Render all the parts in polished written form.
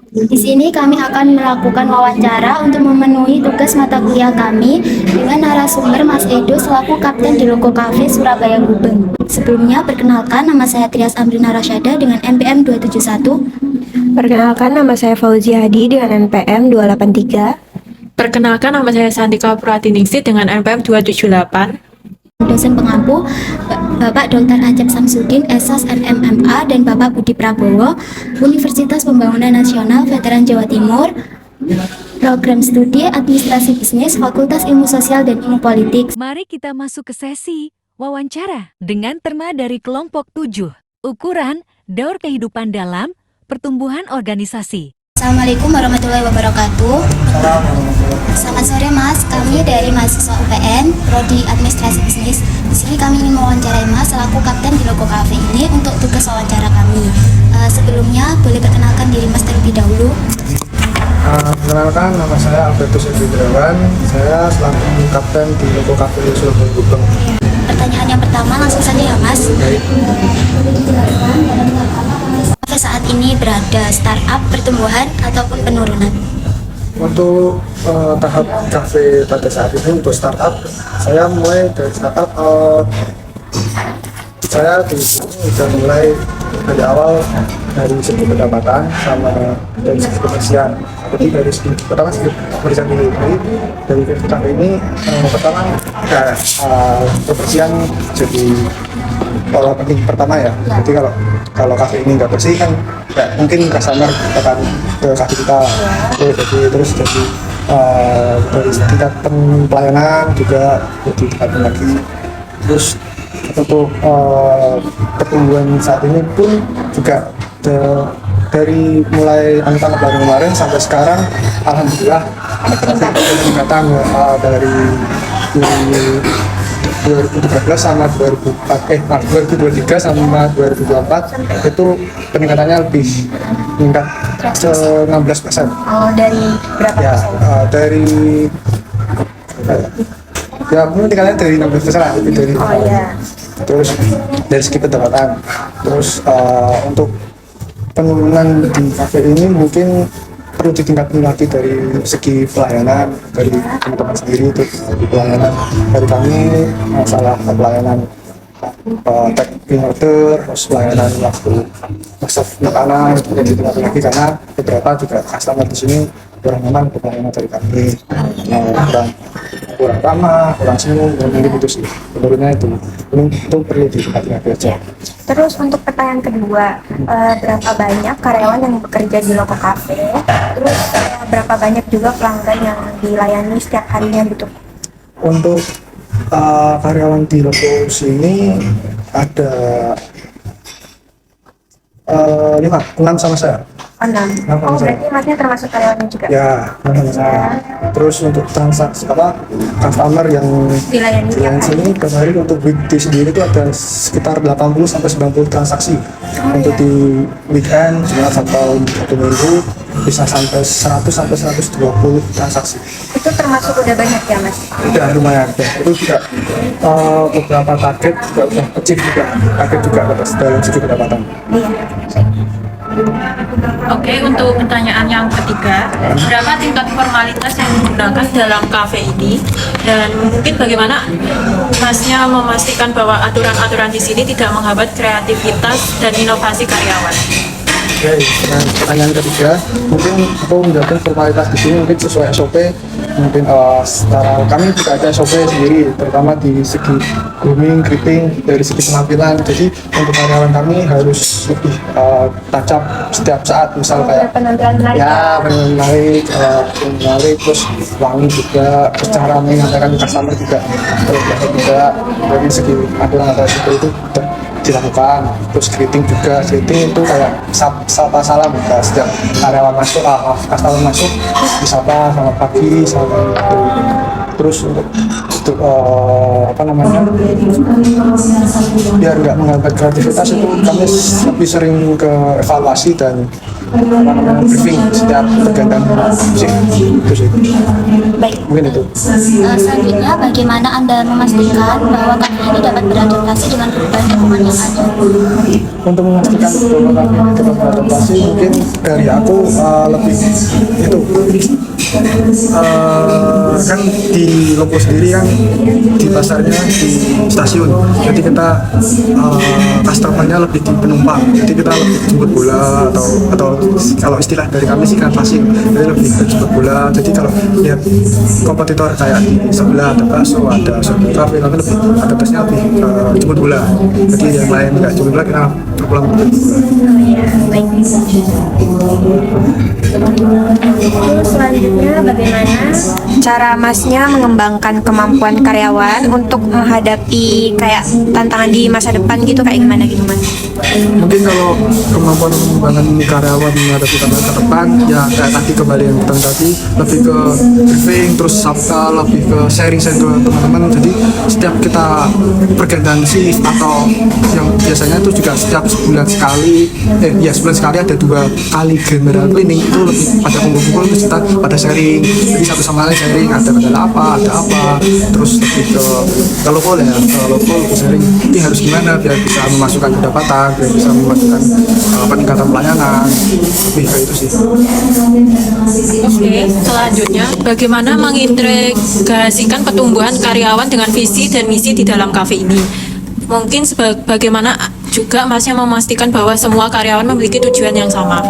Di sini kami akan melakukan wawancara untuk memenuhi tugas mata kuliah kami dengan narasumber Mas Edo selaku Kapten di Loko Cafe Surabaya Gubeng. Sebelumnya, perkenalkan nama saya Trias Amrina Rasyada dengan NPM 271. Perkenalkan, nama saya Fauzi Hadi dengan NPM 283. Perkenalkan, nama saya Santika Pratiningsih dengan NPM 278. Dosen pengampu Bapak Dr. Acep Samsudin, SSS MMA, dan Bapak Budi Prabowo, Universitas Pembangunan Nasional Veteran Jawa Timur, Program Studi Administrasi Bisnis, Fakultas Ilmu Sosial dan Ilmu Politik. Mari kita masuk ke sesi wawancara dengan tema dari kelompok 7, ukuran daur kehidupan dalam pertumbuhan organisasi. Assalamualaikum warahmatullahi wabarakatuh. Selamat sore Mas, kami dari mahasiswa UPN, Prodi Administrasi Bisnis. Di sini kami ingin mewawancarai Mas selaku Kapten di Loko Cafe ini untuk tugas wawancara kami. Sebelumnya boleh perkenalkan diri Mas terlebih dahulu. Perkenalkan, nama saya Albertus Edriawan. Saya selaku Kapten di Loko Cafe Surabaya Gubeng. Pertanyaan yang pertama langsung saja ya Mas. Cafe saat ini berada startup, pertumbuhan, ataupun penurunan? Untuk tahap cafe pada saat ini untuk startup, saya mulai dari startup. Saya di sini sudah mulai dari awal dari segi pendapatan sama dari segi kebersihan. Jadi dari segi pertama segi kebersihan dulu. Dari cafe ini pertama kebersihan jadi pola penting pertama ya. Jadi kalau kafe ini nggak bersih kan nggak mungkin customer akan ke kafe kita. Terus jadi dari tingkat pelayanan juga jadi tingkatkan lagi. Terus untuk pertumbuhan saat ini pun juga dari mulai angka lebaran kemarin sampai sekarang alhamdulillah peningkatan dari 2013 sama 2023 sama 2024 itu peningkatannya lebih meningkat 16%. Oh, dari berapa Ya, persen? dari ya mungkin tingkatnya dari 16% lah, lebih dari. Oh iya. Terus dari segi pendapatan, terus untuk penurunan di kafe ini mungkin perlu ditingkatkan lagi dari segi pelayanan dari teman-teman sendiri. Itu pelayanan dari kami, masalah pelayanan take in order, terus pelayanan waktu masak makanan itu ditingkatkan lagi karena beberapa juga customer di sini kurang nyaman untuk pelayanan dari kami, kurang ramah, kurang senyum, mungkin itu sih menurutnya itu perlu ditingkatkan lagi aja. Terus untuk pertanyaan kedua, berapa banyak karyawan yang bekerja di Loko Cafe? Terus berapa banyak juga pelanggan yang dilayani setiap harinya gitu? Untuk karyawan di Loko sini ada 6 sama saya. Oh, 6. Oh, berarti masnya termasuk karyawannya juga? Ya, 6 sama saya. Terus untuk transaksi customer yang Dilayani tiap hari? sini per hari untuk weekday sendiri itu ada sekitar 80 sampai 90 transaksi. Untuk di weekend Jumat atau satu minggu bisa sampai 100 sampai 120 transaksi. Itu termasuk udah banyak ya Mas? Udah lumayan ya. Itu juga beberapa target juga udah achieve juga, target juga dalam segi pendapatan. Iya. Oke, untuk pertanyaan yang ketiga, berapa tingkat formalitas yang digunakan dalam kafe ini? Dan mungkin bagaimana Masnya memastikan bahwa aturan-aturan di sini tidak menghambat kreativitas dan inovasi karyawan? Oke, nah, pertanyaan ketiga, mungkin aku menjaga formalitas di sini mungkin sesuai SOP. Mungkin secara kami juga ada SOP sendiri, terutama di segi grooming, greeting, dari segi penampilan. Jadi untuk karyawan kami harus lebih touch up setiap saat, misal kayak Penampilan menarik. ya menarik, terus wangi juga, cara menyampaikan ke customer juga terus juga dari segi aturan itu dilakukan. Terus greeting juga, greeting itu kayak sapa salam ke setiap karyawan masuk, customer masuk disapa selamat pagi, selamat itu. Terus untuk biar nggak menghambat kreativitas itu kami lebih sering ke evaluasi dan briefing setiap pergantian musim itu sih. Baik. Mungkin itu. Selanjutnya, bagaimana Anda memastikan bahwa kafe ini dapat beradaptasi dengan perubahan lingkungan yang ada? Untuk memastikan bahwa kami ini dapat beradaptasi, mungkin dari aku lebih itu kan di Lopo sendiri kan di pasarnya di stasiun, jadi kita customernya lebih di penumpang, jadi kita lebih jemput bola atau kalau istilah dari kami sih kan passing, jadi lebih ke jemput bola. Jadi kalau lihat kompetitor kayak di sebelah ada bakso, ada soto kafe, kami lebih adaptasinya lebih jemput bola. Jadi yang lain nggak jemput bola, kita pulang jemput bola. Terus selanjutnya bagaimana cara Masnya mengembangkan kemampuan karyawan untuk menghadapi kayak tantangan di masa depan gitu, kayak gimana gitu Mas? Mungkin kalau kemampuan mengembangkan karyawan menghadapi tantangan ke depan, ya kayak tadi kembali yang kita tadi, lebih ke briefing, terus sabta, lebih ke sharing ke teman-teman. Jadi setiap kita pergantian shift atau yang biasanya itu juga setiap sebulan sekali, sebulan sekali ada 2 kali general cleaning, itu lebih pada kumpul-kumpul, terus kita pada sharing, jadi satu sama lain sharing, ada kendala apa, terus lebih ke lokal ya, ke lokal sharing ini harus gimana biar bisa memasukkan pendapatan, biar bisa memasukkan peningkatan pelayanan, lebih kayak itu sih. Oke, selanjutnya bagaimana mengintegrasikan pertumbuhan karyawan dengan visi dan misi di dalam kafe ini? Mungkin bagaimana juga Masnya memastikan bahwa semua karyawan memiliki tujuan yang sama?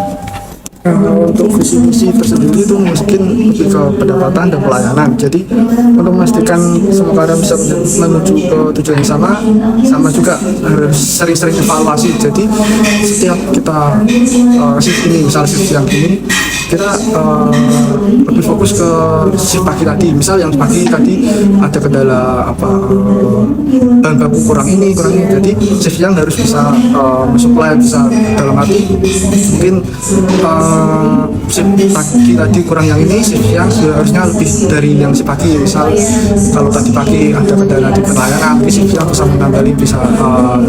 Untuk visi misi tersendiri itu mungkin lebih ke pendapatan dan pelayanan. Jadi untuk memastikan semua karyawan bisa menuju ke tujuan yang sama juga harus sering-sering evaluasi. Jadi setiap kita shift ini, misal shift siang ini, kita lebih fokus ke shift pagi tadi. Misal yang pagi tadi ada kendala bahan baku kurang ini. Jadi shift siang harus bisa mensuplai, bisa dalam arti mungkin shift pagi tadi kurang yang ini, shift siang harusnya lebih dari yang si pagi. Misal kalau tadi pagi ada kendala di pelayanan, shift siang bisa menambah, bisa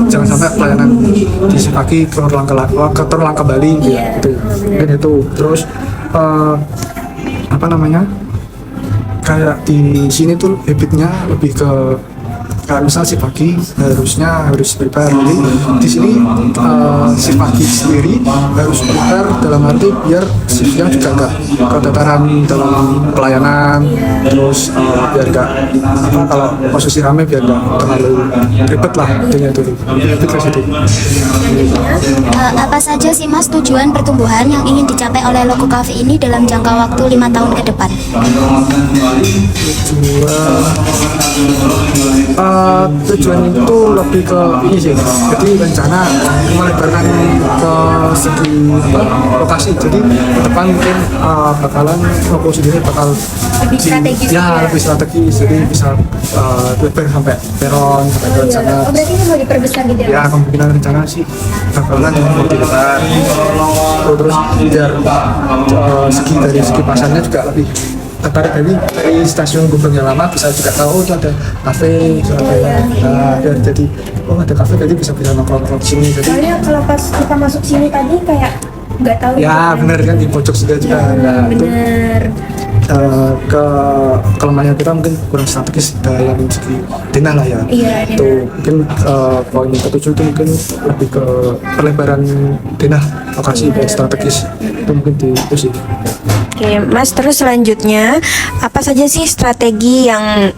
jangan sampai pelayanan di shift pagi terulang kembali gitu. Mungkin itu. Terus kayak di sini tuh habitnya lebih ke kayak misal si pagi harus prepare, jadi di sini si pagi sendiri harus prepare dalam arti biar shiftnya juga nggak ketataran dalam pelayanan, terus biar nggak kalau posisi rame biar nggak terlalu ribet lah, intinya itu ribet ke situ. Apa saja sih Mas tujuan pertumbuhan yang ingin dicapai oleh Logo Cafe ini dalam jangka waktu 5 tahun ke depan? Tujuan itu lebih ke ini sih, jadi rencana melebarkan ke segi lokasi. Jadi ke depan mungkin bakalan Logo sendiri bakal Lebih strategis ya? lebih strategis, jadi bisa lebar sampai peron, sampai ke sana. Oh, berarti ini mau diperbesar gitu ya? Ya kemungkinan rencana sih bakalan mau dilebar, terus biar dari segi pasarnya juga lebih tertarik. Dari stasiun Gubeng yang lama bisa juga tahu itu ada kafe, jadi ada kafe, jadi bisa nongkrong di sini. Jadi Soalnya kalau pas kita masuk sini tadi kayak nggak tahu. ya benar kan di pojok sudah juga. Nah, itu Bener. ke kelemahan kita mungkin kurang strategis dalam segi denah lah ya. Iya, Itu mungkin poin yang ketujuh itu mungkin lebih ke perlebaran denah lokasi dan strategis, itu mungkin itu sih. Oke, Mas, terus selanjutnya apa saja sih strategi yang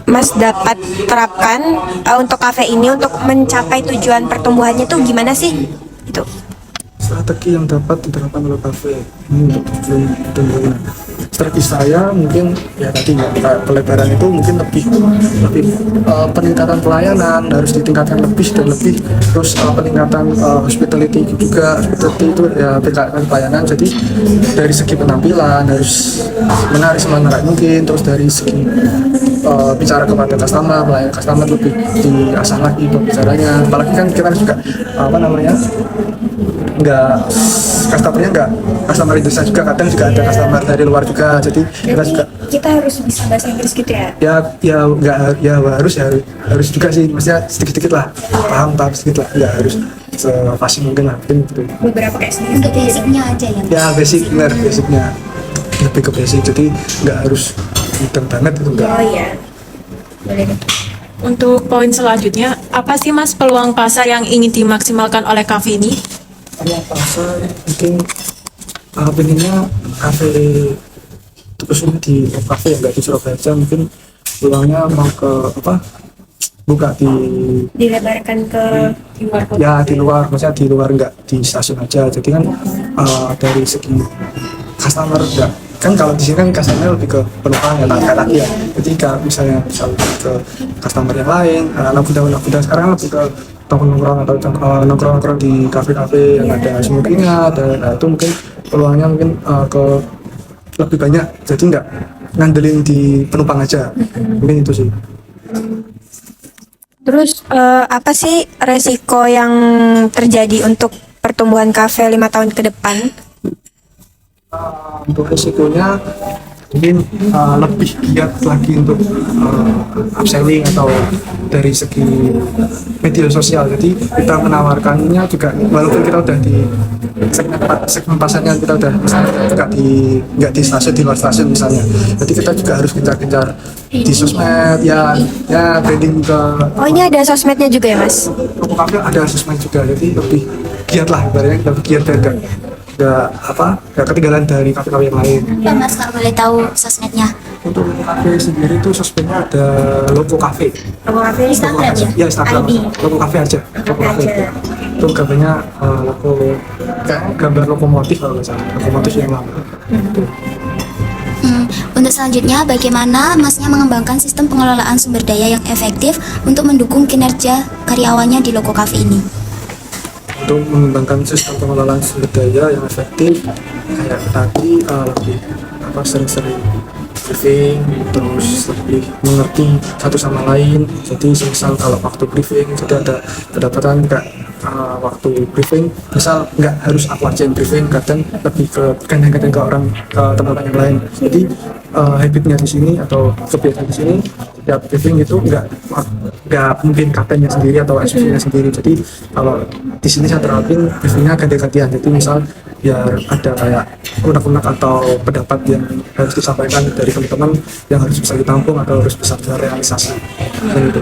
Mas dapat terapkan untuk kafe ini untuk mencapai tujuan pertumbuhannya tuh gimana sih? Itu. Strategi yang dapat diterapkan oleh kafe ini untuk tujuan pertumbuhan. Strategi saya mungkin ya tadi ya, kayak pelebaran itu mungkin lebih peningkatan pelayanan harus ditingkatkan lebih dan lebih, terus peningkatan hospitality juga. Hospitality itu ya tingkatkan pelayanan, jadi dari segi penampilan harus menarik semenarik mungkin, terus dari segi bicara kepada customer, pelayan customer lebih diasah lagi bicaranya. Apalagi kan kita juga customer Indonesia juga, kadang juga ada customer dari luar juga, jadi kita juga harus bisa bahasa Inggris gitu ya? harus juga sih, maksudnya sedikit lah paham sedikit lah, nggak harus fasih mungkin lah, mungkin gitu. Beberapa kayak Untuk basicnya aja ya. Ya basic, benar, basicnya lebih ke basic, jadi nggak harus hitam banget itu enggak. Oh iya, boleh deh. Untuk poin selanjutnya, apa sih Mas peluang pasar yang ingin dimaksimalkan oleh kafe ini? Kalau pasar mungkin pengennya kafe terusnya di kafe yang nggak di Surabaya aja, mungkin peluangnya mau ke apa, buka di Dilebarkan ke luar kota. ya di luar, maksudnya di luar, nggak di stasiun aja. Jadi kan dari segi customer enggak, kan kalau di sini kan customer lebih ke penumpang ya, laki ya. Jadi kalau misalnya ke customer yang lain, anak muda sekarang lebih ke nongkrong atau nongkrong di kafe-kafe yang ada smokingnya, nah, itu mungkin peluangnya mungkin ke lebih banyak. Jadi nggak ngandelin di penumpang aja, mungkin itu sih. Terus apa sih resiko yang terjadi untuk pertumbuhan kafe 5 tahun ke depan? Untuk risikonya mungkin lebih giat lagi untuk upselling atau dari segi media sosial. Jadi kita menawarkannya juga, walaupun kita udah di segmen pasarnya kita udah misalnya nggak di stasiun, di luar stasiun misalnya. Jadi kita juga harus gencar-gencar di sosmed ya branding ke Oh ini ada sosmednya juga ya Mas? toko kafe, ada sosmed juga. Jadi lebih giat lah, ibaratnya lebih giat dan nggak ketinggalan dari kafe-kafe yang lain. Pak Mas, kalau boleh tahu sosmednya. Untuk kafe sendiri itu sosmednya ada logo kafe. Logo kafe Instagram ya? Ya Instagram. ID. Logo kafe aja. Logo Kafe kafe. aja. Itu gambarnya logo kayak gambar lokomotif kalau nggak salah. Lokomotif yang lama. Itu. Untuk selanjutnya, bagaimana Masnya mengembangkan sistem pengelolaan sumber daya yang efektif untuk mendukung kinerja karyawannya di Logo Cafe ini? Untuk mengembangkan sistem pengelolaan sumber daya yang efektif, kayak tadi lebih sering-sering briefing, terus lebih mengerti satu sama lain. Jadi misal kalau waktu briefing jadi ada pendapatan nggak waktu briefing, misal nggak harus aku aja yang briefing, kadang lebih ke kadang-kadang ke orang, ke teman-teman yang lain. Jadi habitnya di sini atau kebiasaan di sini, setiap briefing itu nggak mungkin kaptennya sendiri atau SPC-nya sendiri. Jadi kalau di sini saya terapin briefingnya ganti-gantian. Jadi misal biar ada kayak unek-unek atau pendapat yang harus disampaikan dari teman-teman yang harus bisa ditampung atau harus bisa direalisasi. Gitu.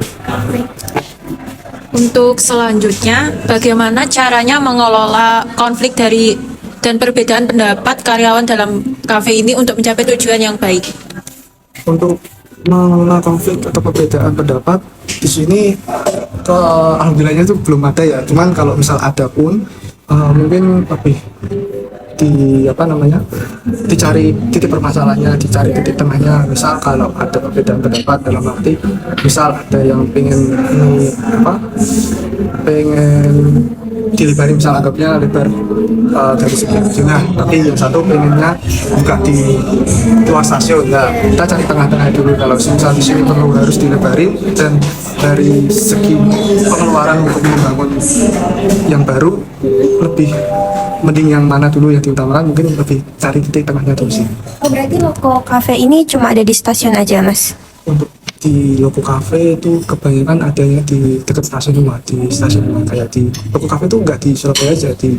Untuk selanjutnya, bagaimana caranya mengelola konflik dan perbedaan pendapat karyawan dalam kafe ini untuk mencapai tujuan yang baik? Untuk mengelola konflik atau perbedaan pendapat di sini alhamdulillahnya itu belum ada ya. Cuman kalau misal ada pun mungkin lebih dicari titik permasalahannya, dicari titik tengahnya. Misal kalau ada perbedaan pendapat dalam arti misal ada yang pengen dilebarin, misal anggapnya lebar dari segi ujungnya, tapi yang satu pengennya buka di luar stasiun. Nah, kita cari tengah-tengah dulu. Kalau misal di sini perlu harus dilebarin, dan dari segi pengeluaran untuk membangun yang baru lebih mending yang mana dulu yang diutamakan, mungkin lebih cari titik tengahnya dulu sih. Oh berarti Logo Cafe ini cuma ada di stasiun aja Mas? Untuk di Logo Cafe itu kebanyakan adanya di dekat stasiun rumah, di stasiun rumah. Kayak di Logo Cafe itu nggak di Surabaya aja, di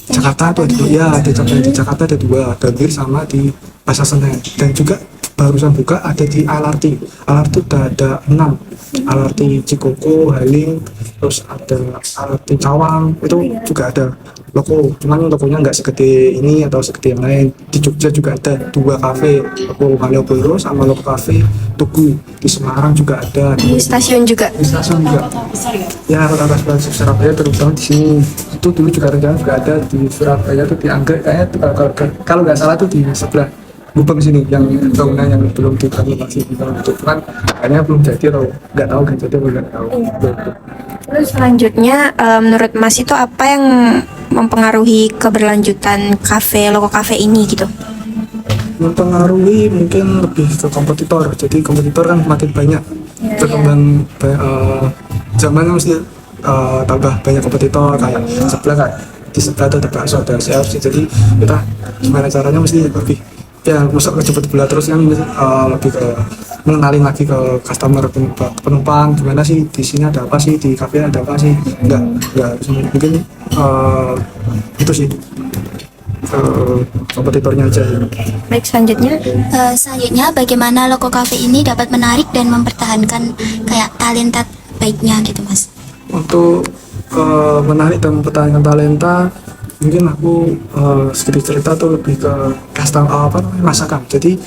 Jakarta tuh ada dua, ya di Jakarta ada dua, Gambir sama di Pasar Senen. Dan juga barusan buka ada di LRT udah ada 6, LRT Cikoko, Halim, terus ada LRT Cawang, itu juga ada logo, cuman logonya nggak segede ini atau segede yang lain. Di Jogja juga ada 2 kafe, Logo Malioboro sama Logo Cafe Tugu. Di Semarang juga ada, Di stasiun juga? di stasiun juga. Ya kota-kota Surabaya terutama di sini. Itu dulu juga rencana juga ada di Surabaya tuh, di Anggrek kayaknya kalau nggak salah tuh di sebelah Gubeng sini, yang bangunan yang belum direnovasi gitu. Cuman kayaknya belum jadi atau nggak tahu kan, jadi nggak tahu. Terus selanjutnya menurut Mas itu apa yang mempengaruhi keberlanjutan Logo Cafe ini gitu? Mempengaruhi mungkin lebih ke kompetitor. Jadi kompetitor kan makin banyak berkembang, zaman mesti tambah banyak kompetitor. Kayak di sebelah ada bakso, ada CFC. Jadi kita gimana caranya mesti lebih, ya masuk ke cepet bola terus kan, lebih ke mengenalin lagi ke customer, ke penumpang gimana sih di sini ada apa sih, di kafe ada apa sih. Enggak mungkin itu sih ke kompetitornya aja. Baik, selanjutnya. Selanjutnya, bagaimana Loko Cafe ini dapat menarik dan mempertahankan kayak talenta baiknya gitu Mas? Untuk menarik dan mempertahankan talenta, mungkin aku sedikit cerita tuh lebih ke custom masakan. Jadi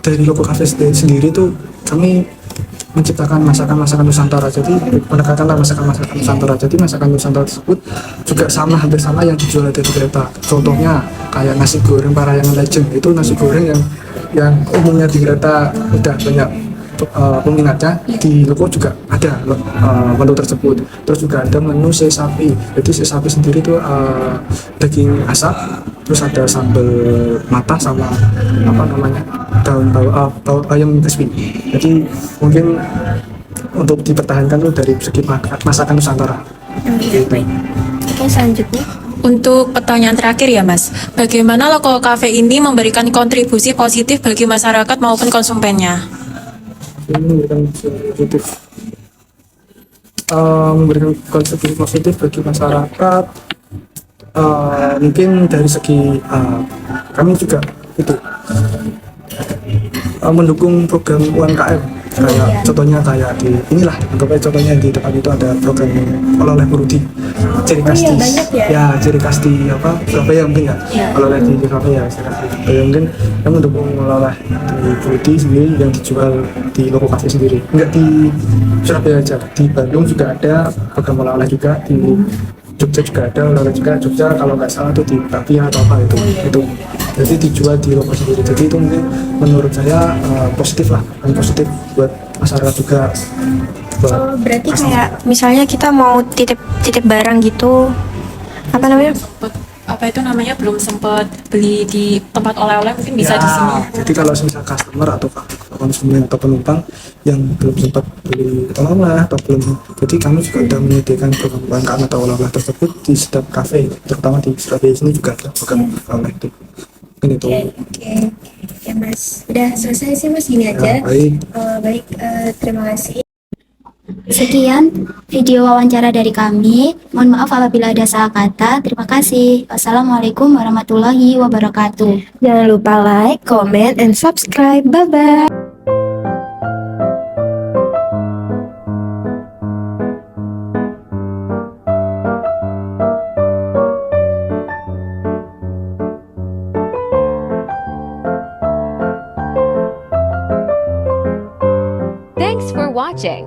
dari Loko Cafe sendiri tuh kami menciptakan masakan-masakan Nusantara. Jadi menegakkanlah masakan-masakan Nusantara. Jadi masakan Nusantara tersebut juga hampir sama yang dijual di kereta. Contohnya kayak nasi goreng Parayangan Legend, itu nasi goreng yang umumnya di kereta udah banyak peminatnya. Di Loko juga ada menu tersebut. Terus juga ada menu se sapi. Jadi se sapi sendiri itu daging asap, terus ada sambal matah sama daun ayam crispy. Jadi mungkin untuk dipertahankan tuh dari segi masakan Nusantara. Oke, selanjutnya. Untuk pertanyaan terakhir ya Mas, bagaimana Loko Cafe ini memberikan kontribusi positif bagi masyarakat maupun konsumennya? Ini memberikan kontribusi positif bagi masyarakat. Mungkin dari segi kami juga itu mendukung program UMKM, kayak contohnya kayak di inilah, contohnya di depan itu ada program oleh-oleh Murudi, ciri khas ciri khas di Surabaya mungkin oleh-oleh di Surabaya, ciri khas di Surabaya mungkin yang mendukung oleh-oleh di Murudi sendiri yang dijual di Loko Cafe sendiri, enggak di Surabaya aja, di Bandung juga ada program oleh-oleh juga, di Jogja juga ada oleh-oleh juga. Jogja kalau nggak salah tuh di Bapia atau apa itu jadi dijual di Loko sendiri. Jadi itu mungkin menurut saya positif lah, positif buat masyarakat juga. Berarti kayak misalnya kita mau titip barang gitu, apa namanya? Belum sempat beli di tempat oleh-oleh, mungkin bisa di sini. Jadi kalau misal customer atau konsumen atau penumpang yang belum sempat beli oleh-oleh atau belum, jadi kami juga sudah menyediakan program UMKM atau oleh-oleh tersebut di setiap kafe, terutama di Surabaya sini juga ada program oleh itu. Mungkin itu. Oke. Ya Mas, udah selesai sih Mas, gini aja. Baik. Terima kasih. Sekian video wawancara dari kami. Mohon maaf apabila ada salah kata. Terima kasih. Wassalamualaikum warahmatullahi wabarakatuh. Jangan lupa like, comment, and subscribe. Bye-bye. Thanks for watching.